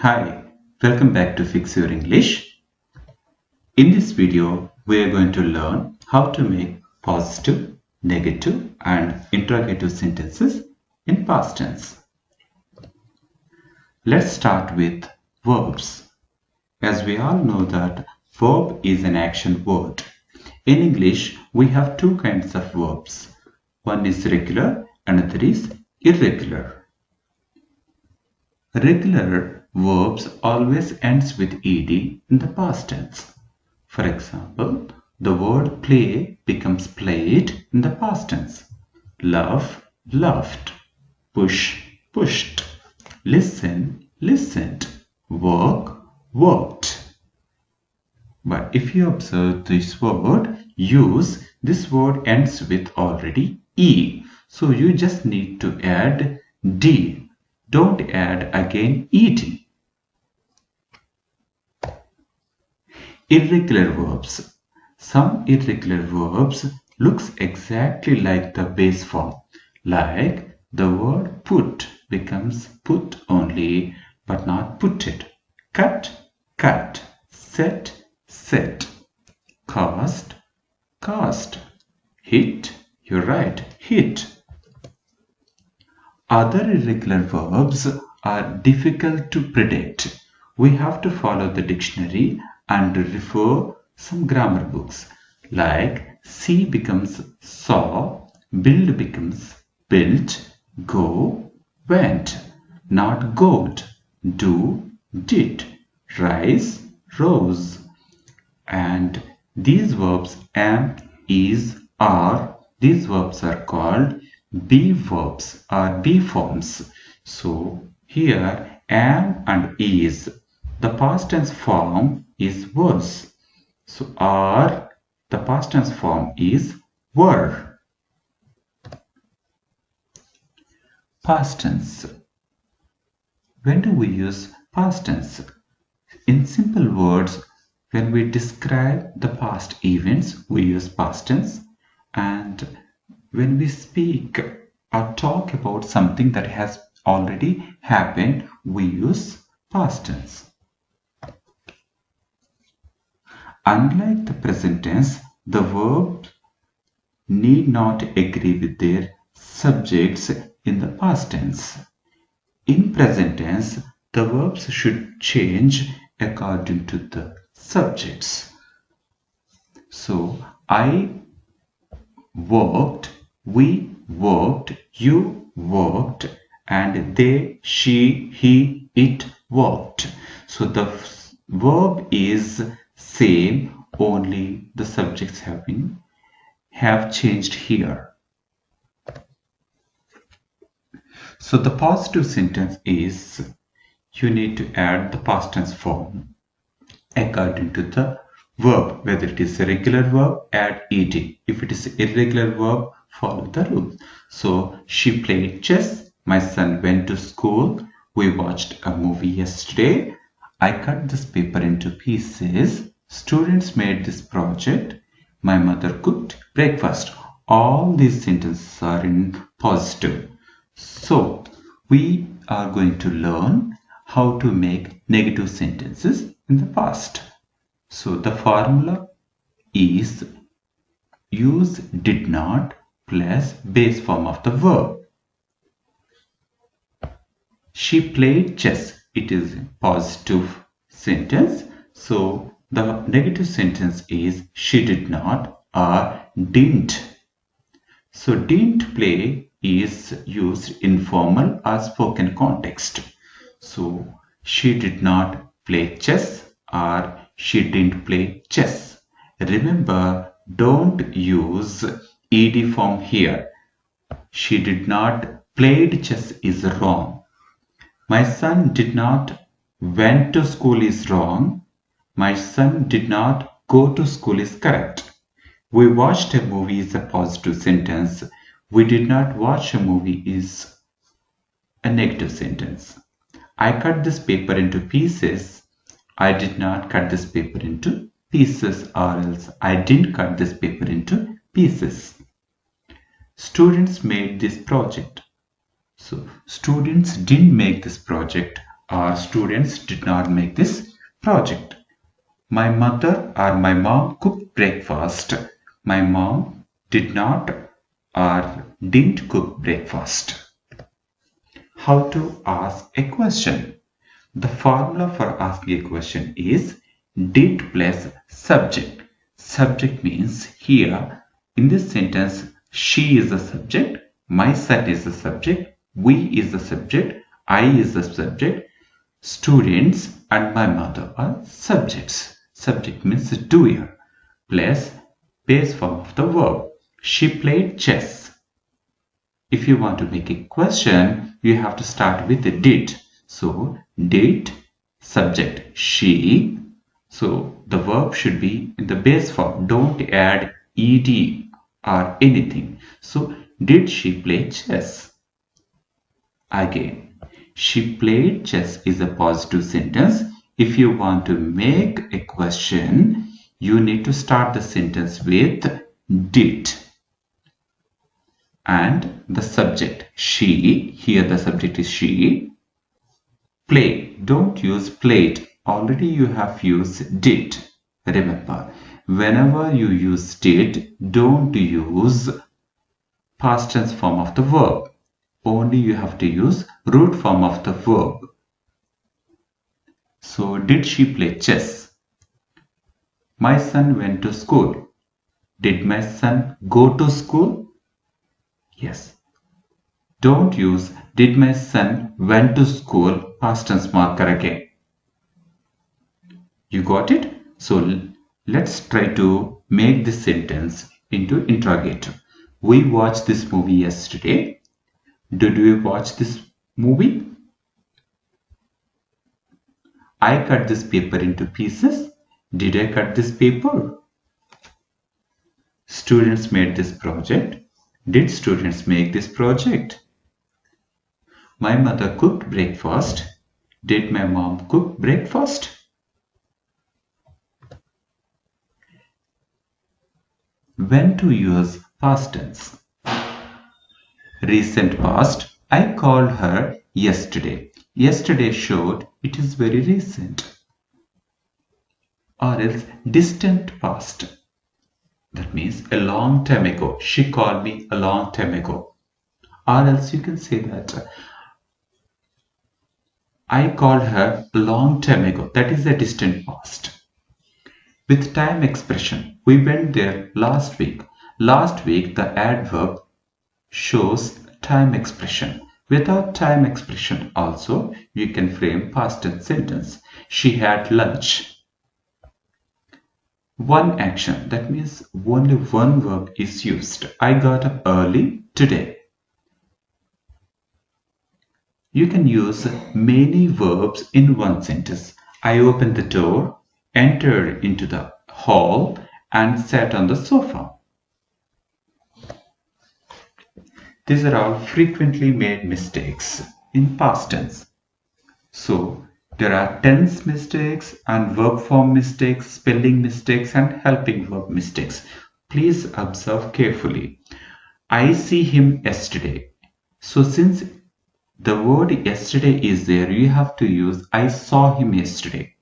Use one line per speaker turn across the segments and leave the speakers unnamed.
Hi, welcome back to Fix Your English. In this video, we are going to learn how to make positive, negative and interrogative sentences in past tense. Let's start with verbs. As we all know that verb is an action word. In English, we have two kinds of verbs. One is regular, another is irregular. Regular verbs always ends with ed in the past tense. For example, the word play becomes played in the past tense. Love, loved. Push, pushed. Listen, listened. Work, worked. But if you observe this word, use, this word ends with already e. So you just need to add d. Don't add again ed. Irregular verbs. Some irregular verbs looks exactly like the base form. Like the word put becomes put only but not putted. Cut, cut. Set, set. Cast, cast. Hit, you're right, hit. Other irregular verbs are difficult to predict. We have to follow the dictionary and refer some grammar books. Like see becomes saw, build becomes built, go, went, not goat, do, did, rise, rose. And these verbs am, is, are, these verbs are called be verbs or be forms. So here am and is, the past tense form is was. So are, the past tense form is were. Past tense. When do we use past tense? In simple words, when we describe the past events, we use past tense. And when we speak or talk about something that has already happened, we use past tense. Unlike the present tense, the verbs need not agree with their subjects in the past tense. In present tense, the verbs should change according to the subjects. So, I worked, we worked, you worked, and they, she, he, it worked. So the verb is same, only the subjects have changed here. So the positive sentence is, you need to add the past tense form according to the verb. Whether it is a regular verb, add ed. If it is an irregular verb, follow the rules. So she played chess. My son went to school. We watched a movie yesterday. I cut this paper into pieces. Students made this project. My mother cooked breakfast. All these sentences are in positive. So we are going to learn how to make negative sentences in the past. So the formula is use did not plus base form of the verb. She played chess. It is a positive sentence. So the negative sentence is she did not or didn't. So didn't play is used in formal or spoken context. So she did not play chess or she didn't play chess. Remember, don't use ed form here. She did not played chess is wrong. My son did not went to school is wrong. My son did not go to school is correct. We watched a movie is a positive sentence. We did not watch a movie is a negative sentence. I cut this paper into pieces. I did not cut this paper into pieces, or else I didn't cut this paper into pieces. Students made this project. So students didn't make this project, or students did not make this project. My mother or my mom cooked breakfast. My mom did not or didn't cook breakfast. How to ask a question? The formula for asking a question is did plus subject. Subject means here in this sentence she is the subject, my son is the subject, we is the subject, I is the subject, students and my mother are subjects. Subject means doer plus base form of the verb. She played chess. If you want to make a question, you have to start with a did. So did subject she. So the verb should be in the base form. Don't add ed or anything. So did she play chess? Again, she played chess is a positive sentence. If you want to make a question, you need to start the sentence with did. And the subject she, here the subject is she. Play, don't use played, already you have used did. Remember, whenever you use did, don't use past tense form of the verb, only you have to use root form of the verb. So did she play chess? My son went to school. Did my son go to school? Yes. Don't use did my son went to school past tense marker again. You got it? So let's try to make this sentence into interrogative. We watched this movie yesterday. Did we watch this movie? I cut this paper into pieces. Did I cut this paper? Students made this project. Did students make this project? My mother cooked breakfast. Did my mom cook breakfast? When to use past tense? Recent past. I called her yesterday. Yesterday showed it is very recent. Or else distant past. That means a long time ago. She called me a long time ago. Or else you can say that I called her a long time ago. That is a distant past. With time expression, we went there last week. Last week, the adverb shows time expression. Without time expression also, you can frame past tense sentence. She had lunch. One action, that means only one verb is used. I got up early today. You can use many verbs in one sentence. I opened the door, entered into the hall, and sat on the sofa. These are all frequently made mistakes in past tense. So there are tense mistakes and verb form mistakes, spelling mistakes, and helping verb mistakes. Please observe carefully. I see him yesterday. So since the word yesterday is there, you have to use I saw him yesterday.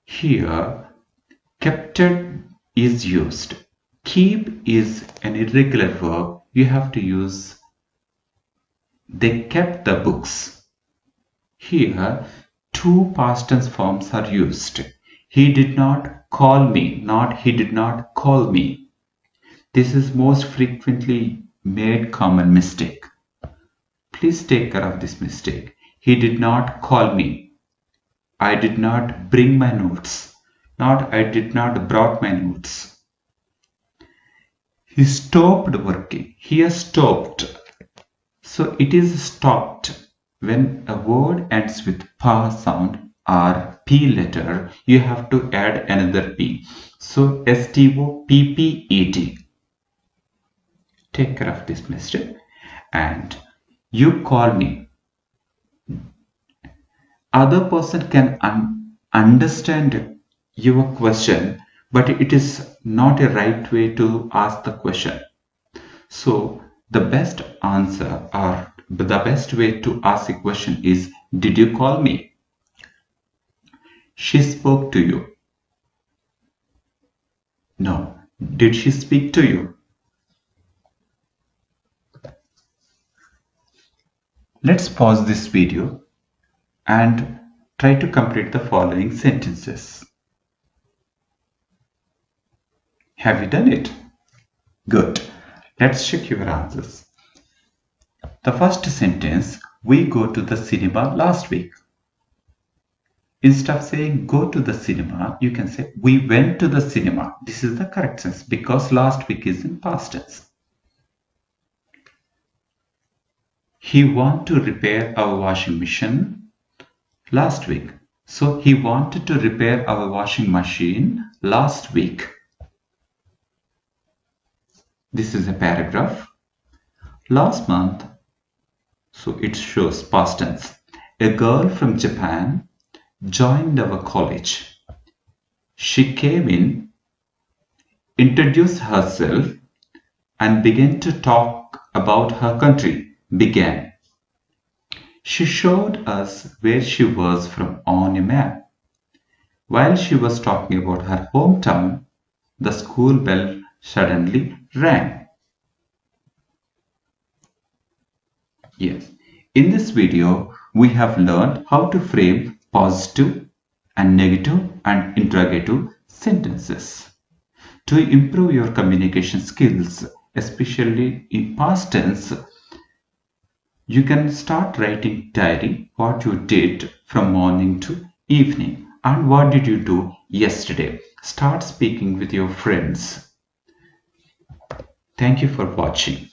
Here, kept is used. Keep is an irregular verb. You have to use they kept the books. Here, two past tense forms are used. He did not call me, not he did not call me. This is most frequently made common mistake. Please take care of this mistake. He did not call me. I did not bring my notes. Not I did not brought my notes. He stopped working. He has stopped. So it is stopped. When a word ends with pa sound or p letter, you have to add another p. So stopped. Take care of this mistake. And you call me. Other person can understand your question, but it is not a right way to ask the question. So the best answer or the best way to ask a question is Did you call me? She spoke to you. No. Did she speak to you? Let's pause this video and try to complete the following sentences. Have you done it? Good. Let's check your answers. The first sentence, we go to the cinema last week. Instead of saying go to the cinema, you can say we went to the cinema. This is the correct sense because last week is in past tense. He wanted to repair our washing machine last week. So he wanted to repair our washing machine last week. This is a paragraph. Last month, so it shows past tense. A girl from Japan joined our college. She came in, introduced herself, and began to talk about her country. Began. She showed us where she was from on a map. While she was talking about her hometown, the school bell suddenly rang. Yes. In this video, we have learned how to frame positive and negative and interrogative sentences. To improve your communication skills, especially in past tense, you can start writing diary what you did from morning to evening and what did you do yesterday. Start speaking with your friends. Thank you for watching.